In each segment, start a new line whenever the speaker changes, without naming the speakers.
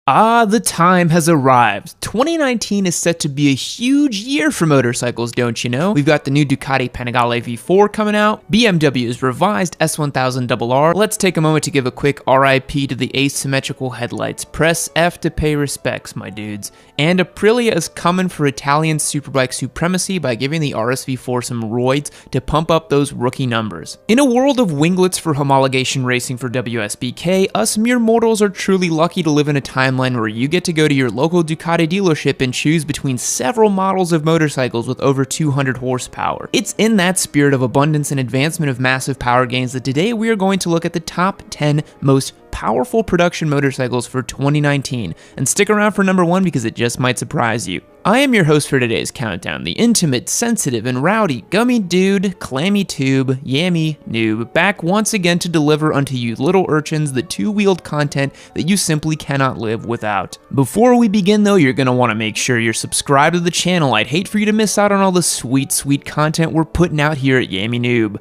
Ah, the time has arrived. 2019 is set to be a huge year for motorcycles, don't you know? We've got the new Ducati Panigale V4 coming out, BMW's revised S1000RR. Let's take a moment to give a quick RIP to the asymmetrical headlights. Press F to pay respects, my dudes. And Aprilia is coming for Italian superbike supremacy by giving the RSV4 some roids to pump up those rookie numbers. In a world of winglets for homologation racing for WSBK, us mere mortals are truly lucky to live in a timeline where you get to go to your local Ducati dealership and choose between several models of motorcycles with over 200 horsepower. It's in that spirit of abundance and advancement of massive power gains that today we are going to look at the top 10 most powerful production motorcycles for 2019, and stick around for number 1 because it just might surprise you. I am your host for today's countdown, the intimate, sensitive, and rowdy gummy dude, clammy tube, yammy noob, back once again to deliver unto you little urchins the two-wheeled content that you simply cannot live without. Before we begin though, you're going to want to make sure you're subscribed to the channel. I'd hate for you to miss out on all the sweet content we're putting out here at Yammy Noob.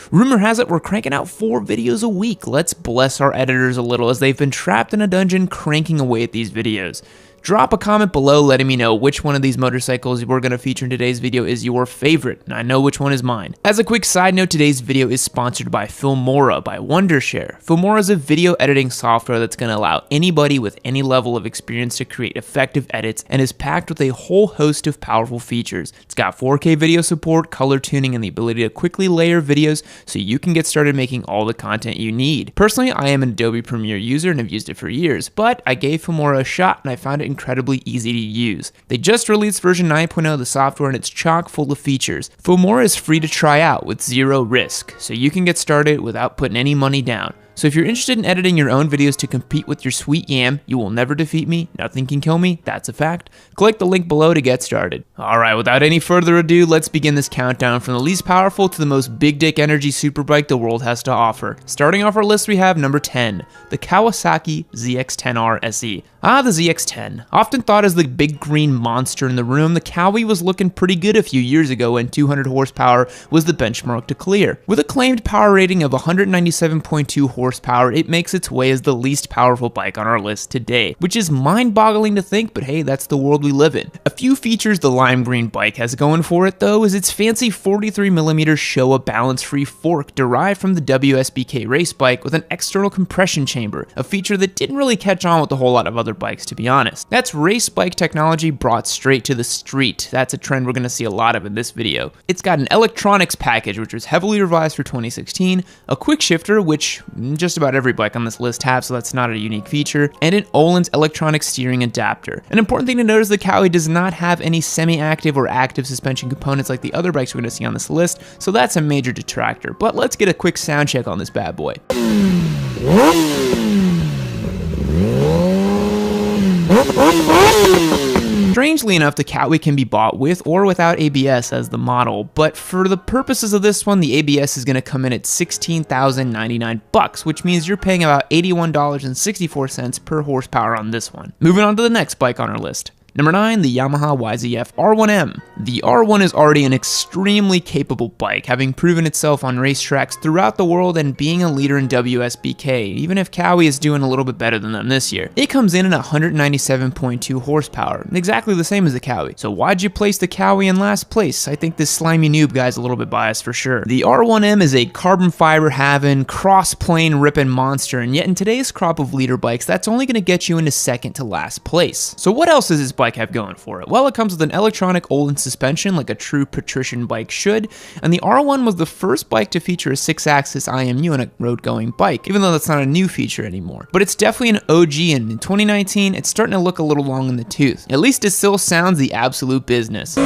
Rumor has it we're cranking out 4 videos a week. Let's bless our editors a little as they've been trapped in a dungeon cranking away at these videos. Drop a comment below letting me know which one of these motorcycles we're going to feature in today's video is your favorite, and I know which one is mine. As a quick side note, today's video is sponsored by Filmora by Wondershare. Filmora is a video editing software that's going to allow anybody with any level of experience to create effective edits and is packed with a whole host of powerful features. It's got 4K video support, color tuning, and the ability to quickly layer videos so you can get started making all the content you need. Personally, I am an Adobe Premiere user and have used it for years, but I gave Filmora a shot and I found it incredibly easy to use. They just released version 9.0 of the software and it's chock full of features. Filmora is free to try out with zero risk, so you can get started without putting any money down. So if you're interested in editing your own videos to compete with your sweet yam, you will never defeat me, nothing can kill me, that's a fact. Click the link below to get started. Alright, without any further ado, let's begin this countdown from the least powerful to the most big dick energy superbike the world has to offer. Starting off our list we have number 10, the Kawasaki ZX-10R SE. Ah, the ZX-10. Often thought as the big green monster in the room, the Kawi was looking pretty good a few years ago when 200 horsepower was the benchmark to clear. With a claimed power rating of 197.2 horsepower, it makes its way as the least powerful bike on our list today, which is mind-boggling to think, but hey, that's the world we live in. A few features the lime green bike has going for it though is its fancy 43mm Showa balance-free fork derived from the WSBK race bike with an external compression chamber, a feature that didn't really catch on with a whole lot of other bikes, to be honest. That's race bike technology brought straight to the street. That's a trend we're going to see a lot of in this video. It's got an electronics package which was heavily revised for 2016, a quick shifter which just about every bike on this list have, so that's not a unique feature, and an Öhlins electronic steering adapter. An important thing to note is the Kawi does not have any semi-active or active suspension components like the other bikes we're going to see on this list, so that's a major detractor. But let's get a quick sound check on this bad boy. Strangely enough, the Kawi can be bought with or without ABS as the model, but for the purposes of this one, the ABS is going to come in at $16,099, which means you're paying about $81.64 per horsepower on this one. Moving on to the next bike on our list. Number 9, the Yamaha YZF R1M. The R1 is already an extremely capable bike, having proven itself on racetracks throughout the world and being a leader in WSBK, even if Kawi is doing a little bit better than them this year. It comes in at 197.2 horsepower, exactly the same as the Kawi. So why'd you place the Kawi in last place? I think this slimy noob guy's a little bit biased for sure. The R1M is a carbon fiber having, cross-plane ripping monster, and yet in today's crop of leader bikes, that's only going to get you into second to last place. So what else does this bike have going for it? Well, it comes with an electronic Öhlins suspension like a true patrician bike should, and the R1 was the first bike to feature a 6-axis IMU on a road-going bike, even though that's not a new feature anymore. But it's definitely an OG, and in 2019, it's starting to look a little long in the tooth. At least it still sounds the absolute business.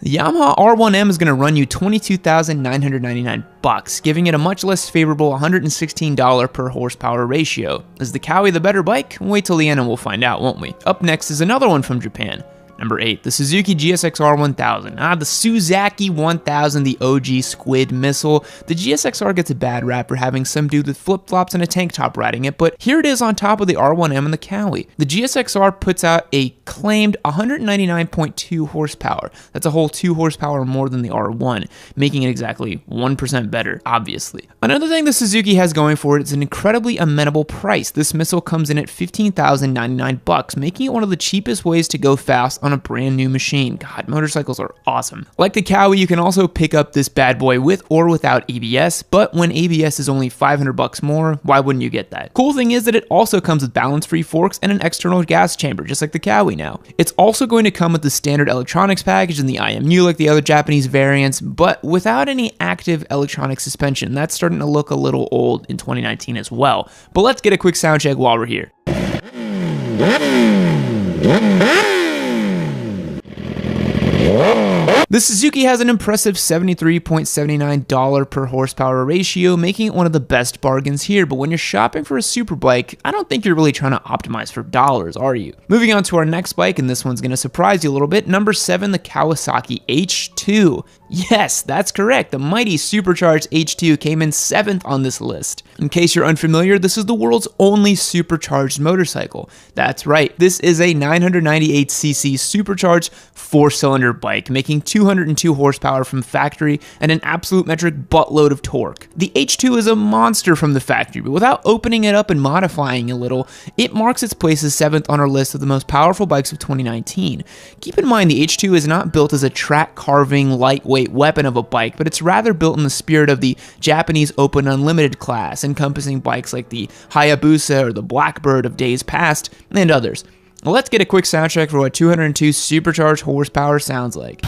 The Yamaha R1M is going to run you $22,999, giving it a much less favorable $116 per horsepower ratio. Is the Kawi the better bike? Wait till the end and we'll find out, won't we? Up next is another one from Japan. Number 8, the Suzuki GSX-R 1000. The Suzaki 1000, the OG squid missile. The GSX-R gets a bad rap for having some dude with flip-flops and a tank top riding it, but here it is on top of the R1M and the Cowie. The GSX-R puts out a claimed 199.2 horsepower. That's a whole 2 horsepower more than the R1, making it exactly 1% better, obviously. Another thing the Suzuki has going for it is an incredibly amenable price. This missile comes in at $15,099, making it one of the cheapest ways to go fast on a brand new machine. God, motorcycles are awesome. Like the Cowie, you can also pick up this bad boy with or without ABS, but when ABS is only $500 more, why wouldn't you get that? Cool thing is that it also comes with balance-free forks and an external gas chamber, just like the Cowie now. It's also going to come with the standard electronics package and the IMU like the other Japanese variants, but without any active electronic suspension. That's starting to look a little old in 2019 as well. But let's get a quick sound check while we're here. The Suzuki has an impressive $73.79 per horsepower ratio, making it one of the best bargains here, but when you're shopping for a superbike, I don't think you're really trying to optimize for dollars, are you? Moving on to our next bike, and this one's going to surprise you a little bit, number 7, the Kawasaki H2. Yes, that's correct, the mighty supercharged H2 came in 7th on this list. In case you're unfamiliar, this is the world's only supercharged motorcycle. That's right, this is a 998cc supercharged 4-cylinder bike, making 202 horsepower from factory and an absolute metric buttload of torque. The H2 is a monster from the factory, but without opening it up and modifying a little, it marks its place as 7th on our list of the most powerful bikes of 2019. Keep in mind the H2 is not built as a track carving, lightweight weapon of a bike, but it's rather built in the spirit of the Japanese Open Unlimited class, encompassing bikes like the Hayabusa or the Blackbird of days past, and others. Well, let's get a quick sound check for what 202 supercharged horsepower sounds like.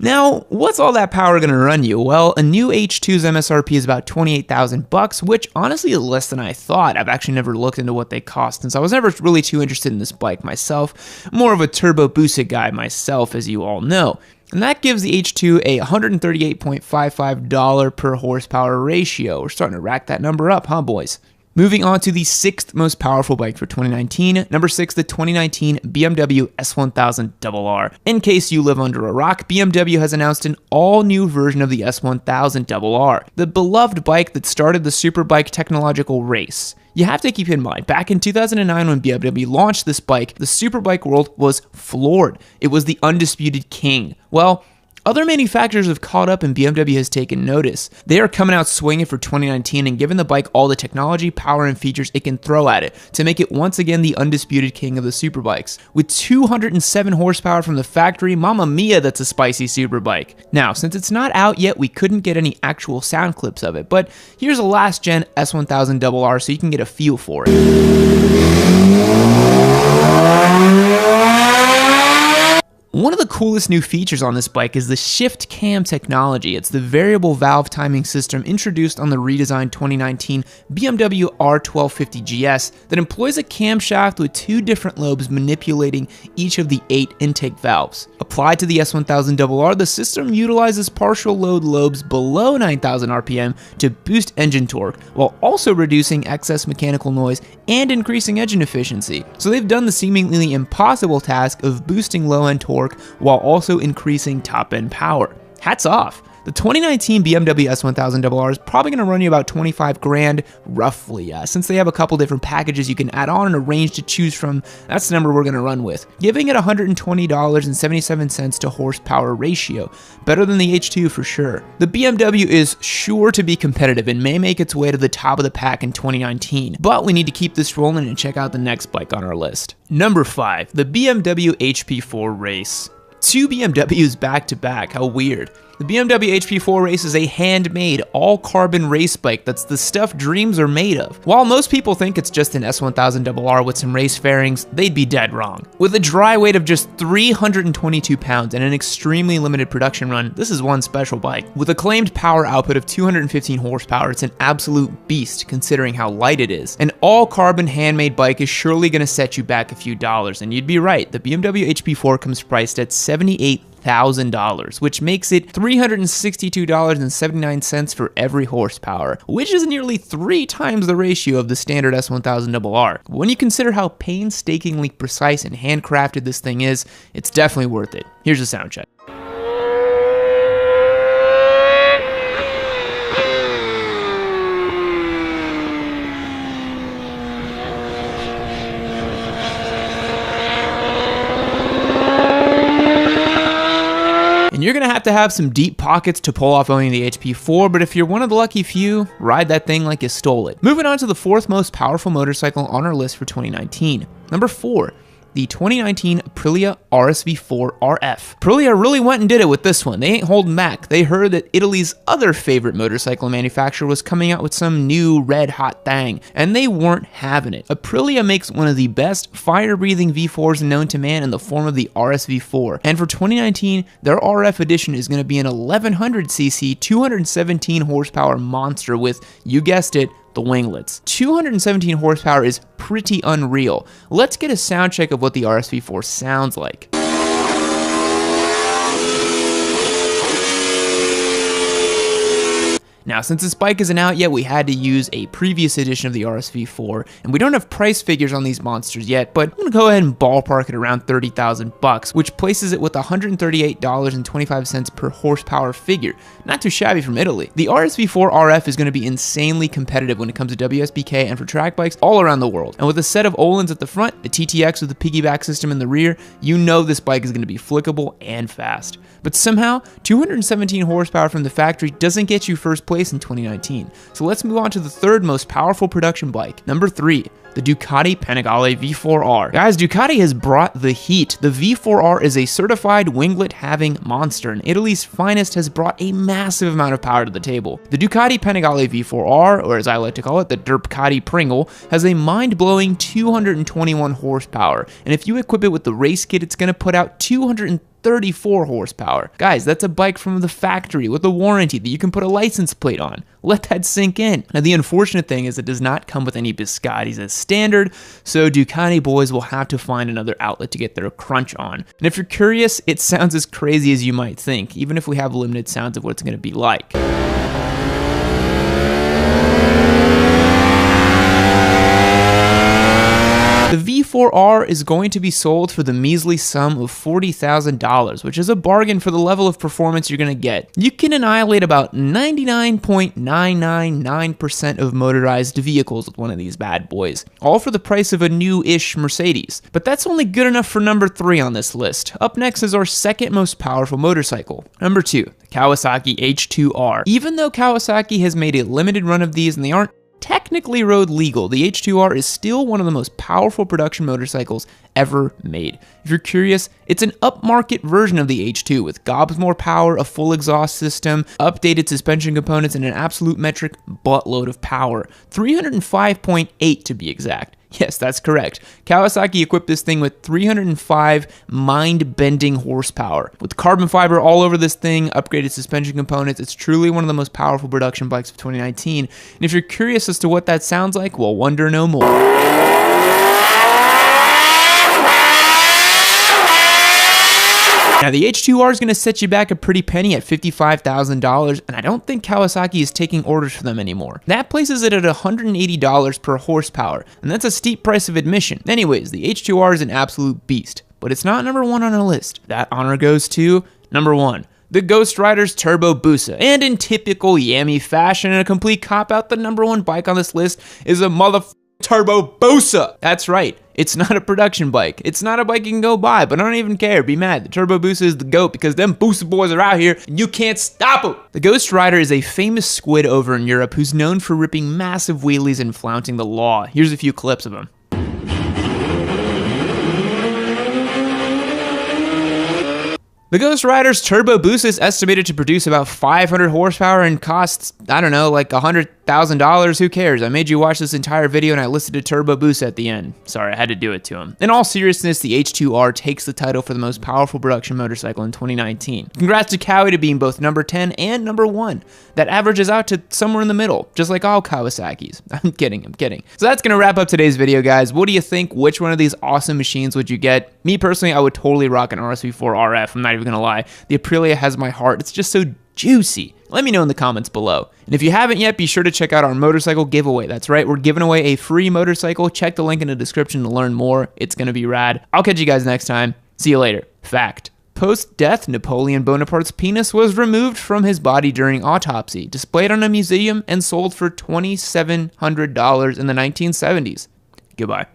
Now, what's all that power going to run you? Well, a new H2's MSRP is about $28,000, which honestly is less than I thought. I've actually never looked into what they cost, since I was never really too interested in this bike myself. More of a turbo boosted guy myself, as you all know. And that gives the H2 a $138.55 per horsepower ratio. We're starting to rack that number up, huh, boys? Moving on to the 6th most powerful bike for 2019, number 6, the 2019 BMW S1000RR. In case you live under a rock, BMW has announced an all-new version of the S1000RR, the beloved bike that started the superbike technological race. You have to keep in mind, back in 2009 when BMW launched this bike, the superbike world was floored. It was the undisputed king. Well, other manufacturers have caught up and BMW has taken notice. They are coming out swinging for 2019 and giving the bike all the technology, power, and features it can throw at it to make it once again the undisputed king of the superbikes. With 207 horsepower from the factory, mamma mia, that's a spicy superbike. Now, since it's not out yet, we couldn't get any actual sound clips of it, but here's a last gen S1000RR so you can get a feel for it. One of the coolest new features on this bike is the Shift Cam technology. It's the variable valve timing system introduced on the redesigned 2019 BMW R1250 GS that employs a camshaft with 2 different lobes manipulating each of the 8 intake valves. Applied to the S1000RR, the system utilizes partial load lobes below 9,000 RPM to boost engine torque, while also reducing excess mechanical noise and increasing engine efficiency. So they've done the seemingly impossible task of boosting low-end torque while also increasing top-end power. Hats off! The 2019 BMW S1000RR is probably going to run you about 25 grand, roughly. Since they have a couple different packages you can add on and a range to choose from, that's the number we're going to run with, giving it $120.77 to horsepower ratio. Better than the H2 for sure. The BMW is sure to be competitive and may make its way to the top of the pack in 2019, but we need to keep this rolling and check out the next bike on our list. Number 5, the BMW HP4 Race. 2 BMWs back to back, how weird. The BMW HP4 Race is a handmade, all-carbon race bike that's the stuff dreams are made of. While most people think it's just an S1000RR with some race fairings, they'd be dead wrong. With a dry weight of just 322 pounds and an extremely limited production run, this is one special bike. With a claimed power output of 215 horsepower, it's an absolute beast considering how light it is. An all-carbon handmade bike is surely going to set you back a few dollars, and you'd be right, the BMW HP4 comes priced at $78,000. $300,000, which makes it $362.79 for every horsepower, which is nearly 3 times the ratio of the standard S1000RR. When you consider how painstakingly precise and handcrafted this thing is, it's definitely worth it. Here's a sound check. And you're gonna have some deep pockets to pull off owning the HP4, but if you're one of the lucky few, ride that thing like you stole it. Moving on to the 4th most powerful motorcycle on our list for 2019. Number 4. The 2019 Aprilia RSV4 RF. Aprilia really went and did it with this one. They ain't holding back. They heard that Italy's other favorite motorcycle manufacturer was coming out with some new red hot thing, and they weren't having it. Aprilia makes one of the best fire-breathing V4s known to man in the form of the RSV4, and for 2019, their RF edition is going to be an 1100cc, 217 horsepower monster with, you guessed it, the winglets. 217 horsepower is pretty unreal. Let's get a sound check of what the RSV4 sounds like. Now, since this bike isn't out yet, we had to use a previous edition of the RSV4, and we don't have price figures on these monsters yet, but I'm gonna go ahead and ballpark it around $30,000, which places it with $138.25 per horsepower figure. Not too shabby from Italy. The RSV4 RF is gonna be insanely competitive when it comes to WSBK and for track bikes all around the world. And with a set of Öhlins at the front, the TTX with the piggyback system in the rear, you know this bike is gonna be flickable and fast. But somehow, 217 horsepower from the factory doesn't get you first place in 2019. So let's move on to the 3rd most powerful production bike. Number 3, the Ducati Panigale V4R. Guys, Ducati has brought the heat. The V4R is a certified winglet-having monster, and Italy's finest has brought a massive amount of power to the table. The Ducati Panigale V4R, or as I like to call it, the Ducati Pringle, has a mind-blowing 221 horsepower, and if you equip it with the race kit, it's going to put out 234 horsepower. Guys, that's a bike from the factory with a warranty that you can put a license plate on. Let that sink in. Now, the unfortunate thing is it does not come with any biscottis as standard, so Ducati boys will have to find another outlet to get their crunch on. And if you're curious, it sounds as crazy as you might think, even if we have limited sounds of what it's going to be like. The V4R is going to be sold for the measly sum of $40,000, which is a bargain for the level of performance you're going to get. You can annihilate about 99.999% of motorized vehicles with one of these bad boys, all for the price of a new-ish Mercedes. But that's only good enough for number 3 on this list. Up next is our 2nd most powerful motorcycle. Number 2, the Kawasaki H2R. Even though Kawasaki has made a limited run of these and they aren't technically road legal, the H2R is still one of the most powerful production motorcycles ever made. If you're curious, it's an upmarket version of the H2 with gobs more power, a full exhaust system, updated suspension components, and an absolute metric buttload of power. 305.8 to be exact. Yes, that's correct. Kawasaki equipped this thing with 305 mind-bending horsepower. With carbon fiber all over this thing, upgraded suspension components, it's truly one of the most powerful production bikes of 2019. And if you're curious as to what that sounds like, well, wonder no more. Now, the H2R is going to set you back a pretty penny at $55,000, and I don't think Kawasaki is taking orders for them anymore. That places it at $180 per horsepower, and that's a steep price of admission. Anyways, the H2R is an absolute beast, but it's not number 1 on our list. That honor goes to number 1. The Ghost Rider's Turbo Busa. And in typical Yami fashion and a complete cop-out, the number 1 bike on this list is a Turbo Busa. That's right. It's not a production bike. It's not a bike you can go buy, but I don't even care. Be mad. The Turbo Busa is the GOAT because them Busa boys are out here and you can't stop them. The Ghost Rider is a famous squid over in Europe who's known for ripping massive wheelies and flaunting the law. Here's a few clips of him. The Ghost Rider's Turbo Busa is estimated to produce about 500 horsepower and costs, I don't know, like $100,000 $1,000, who cares? I made you watch this entire video and I listed a turbo boost at the end. Sorry, I had to do it to him. In all seriousness, the H2R takes the title for the most powerful production motorcycle in 2019. Congrats to Kawi to being both number 10 and number 1. That averages out to somewhere in the middle, just like all Kawasaki's. I'm kidding. So that's gonna wrap up today's video, guys. What do you think? Which one of these awesome machines would you get? Me personally, I would totally rock an RSV4 RF. I'm not even gonna lie. The Aprilia has my heart. It's just so juicy. Let me know in the comments below. And if you haven't yet, be sure to check out our motorcycle giveaway. That's right, we're giving away a free motorcycle. Check the link in the description to learn more. It's gonna be rad. I'll catch you guys next time. See you later. Fact: post-death, Napoleon Bonaparte's penis was removed from his body during autopsy, displayed on a museum, and sold for $2,700 in the 1970s. Goodbye.